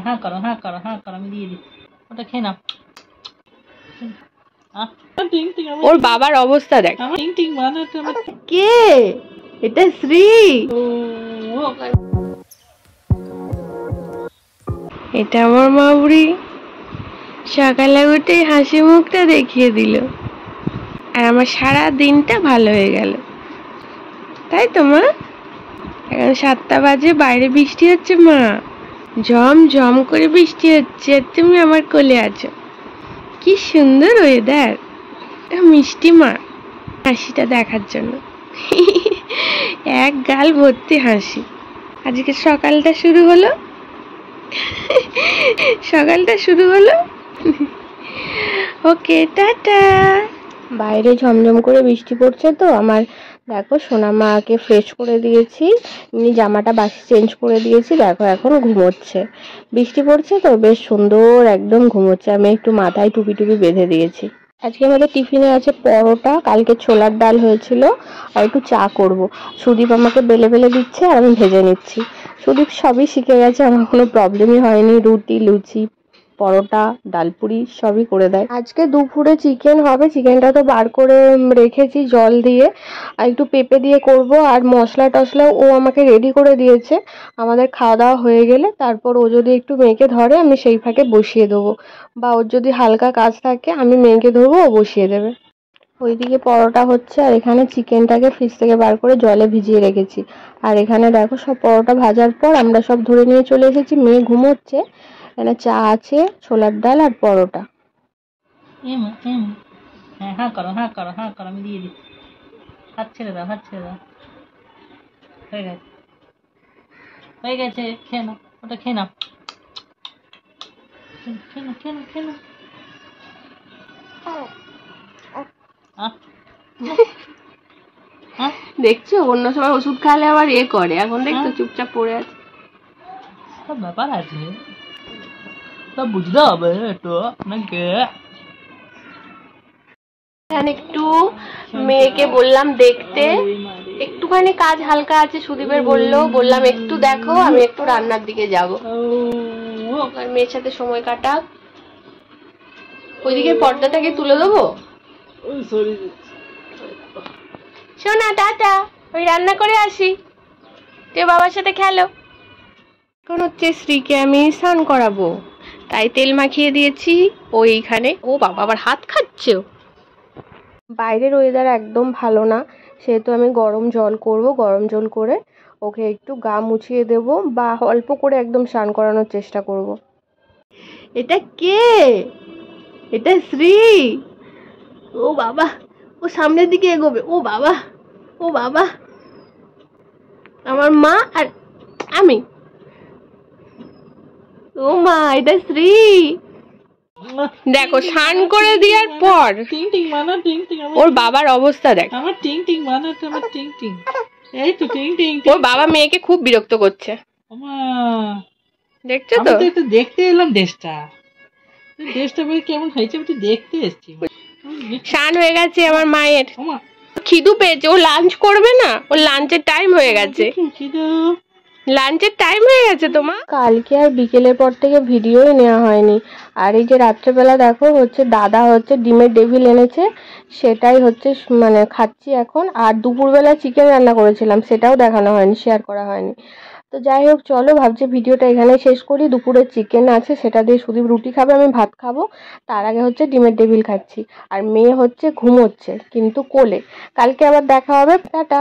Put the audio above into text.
হ্যাঁ করো হ্যাঁ করো হ্যাঁ করো, আমি দিয়ে দিই, ওটা খেয়ে নাও। ওর বাবার অবস্থা দেখ। কে এটা? শ্রী। এটা আমার মা বুড়ি সকালে উঠে হাসি মুখটা দেখিয়ে দিল, আর আমার সারা দিনটা ভালো হয়ে গেল। তাই তো মা? এখন 7টা বাজে, বাইরে বৃষ্টি হচ্ছে মা, ঝম ঝম করে বৃষ্টি হচ্ছে, তুমি আমার কোলে আছো। কি সুন্দর ওয়েদার, মিষ্টি মা হাসিটা দেখার জন্য। এক গাল ভর্তি হাসি। আজকে সকালটা শুরু হলো, সকালটা শুরু হলো। ওকে টাটা। বাইরে ঝমঝম করে বৃষ্টি পড়ছে তো আমার, দেখো সোনা মাকে ফ্রেশ করে দিয়েছি, এমনি জামাটা বাসি চেঞ্জ করে দিয়েছি, দেখো এখন ঘুমোচ্ছে। বৃষ্টি পড়ছে তো বেশ সুন্দর একদম ঘুমোচ্ছে। আমি একটু মাথায় টুপি টুপি বেঁধে দিয়েছি। আজকে আমাদের টিফিনে আছে পরোটা, কালকে ছোলার ডাল হয়েছিল, আর একটু চা করব। সুদীপ আমাকে বেলে বেলে দিচ্ছে আর আমি ভেজে নিচ্ছি। সুদীপ সবই শিখে গেছে, আমার কোনো প্রবলেমই হয়নি। রুটি, লুচি, পরোটা, ডালপুরি সবই করে দেয়। আজকে দুপুরে চিকেন হবে, চিকেনটা তো বার করে রেখেছি জল দিয়ে, আর একটু পেঁপে দিয়ে করব। আর মশলা টশলা ও আমাকে রেডি করে দিয়েছে। আমাদের খাওয়া দাওয়া হয়ে গেলে তারপর ও যদি একটু মেয়েকে ধরে আমি সেই ফাঁকে বসিয়ে দেবো, বা ওর যদি হালকা কাজ থাকে আমি মেয়েকে ধরবো, ও বসিয়ে দেবে। ওইদিকে পরোটা হচ্ছে, আর এখানে চিকেনটাকে ফ্রিজ থেকে বার করে জলে ভিজিয়ে রেখেছি। আর এখানে দেখো সব পরোটা ভাজার পর আমরা সব ধরে নিয়ে চলে এসেছি, মেয়ে ঘুমোচ্ছে। এখানে চা আছে, ছোলার ডাল আর পরোটা। হ্যাঁ হ্যাঁ করো হ্যাঁ করো হ্যাঁ করো, আমি দিয়ে দিই, হাত ছেড়ে দাও, হাত ছেড়ে দাও, হয়ে গেছে হয়ে গেছে, খেয়ে নাও, ওটা খেয়ে নাও, খেয়ে নাও খেয়ে নাও খেয়ে নাও। দেখছো অন্য সময় ওষুধ খাওয়ালে আবার এ করে, এখন দেখছো চুপচাপ পড়ে আছে। সব ব্যাপার আছে, সব বুঝতে হবে একটু নাকি। একটু মেয়েকে বললাম দেখতে, একটুখানি কাজ হালকা আছে, সুদীপের বললাম একটু দেখো, আমি একটু রান্নার দিকে যাবো, আর মেয়ের সাথে সময় কাটাক। ওইদিকে পর্দাটাকে তুলে দেবো। শোনা টাটা, ওই রান্না করে আসি, তুই বাবার সাথে খেলো। এখন হচ্ছে শ্রীকে আমি স্নান করাবো, তাই তেল মাখিয়ে দিয়েছি ওইখানে। ও বাবা আবার হাত খাচ্ছে। বাইরের ওয়েদার একদম ভালো না, সেহেতু আমি গরম জল করব, গরম জল করে ওকে একটু গা মুছিয়ে দেব, বা অল্প করে একদম স্নান করানোর চেষ্টা করব। এটা কে? এটা শ্রী। ও বাবা, ও সামনের দিকে এগোবে। ও বাবা, ও বাবা, আমার মা আর আমি। ও মা, এটা শ্রী। দেখো স্নান করে দেওয়ার পর ওর বাবার অবস্থা দেখ। আমার টিং টিং বানাচ্ছে, আমার টিং টিং, এই তো টিং টিং। ওর বাবা মেয়েকে খুব বিরক্ত করছে, দেখছো তো? আমি তো দেখতে এলাম ড্রেসটা বেশ কেমন হয়েছে, আমি তো দেখতে এসেছি। স্নান হয়ে গেছে আমার মায়ের, খিদু পেয়েছে, ও লাঞ্চ করবে না, ওর লাঞ্চের টাইম হয়ে গেছে, লাঞ্চের টাইম হয়ে গেছে তোমার। কালকে আর বিকেলের পর থেকে ভিডিওই নেওয়া হয়নি। আর এই যে রাত্রেবেলা দেখো হচ্ছে দাদা হচ্ছে ডিমের ডেভিল এনেছে, সেটাই হচ্ছে মানে খাচ্ছি এখন। আর দুপুরবেলা চিকেন রান্না করেছিলাম, সেটাও দেখানো হয়নি, শেয়ার করা হয়নি। তো যাই হোক চলো, ভাবছি ভিডিওটা এখানে শেষ করি। দুপুরে চিকেন আছে, সেটা দিয়ে সুদীপ রুটি খাবে, আমি ভাত খাবো। তার আগে হচ্ছে ডিমের ডেভিল খাচ্ছি। আর মেয়ে হচ্ছে ঘুমোচ্ছে কিন্তু কোলে। কালকে আবার দেখা হবে, টাটা।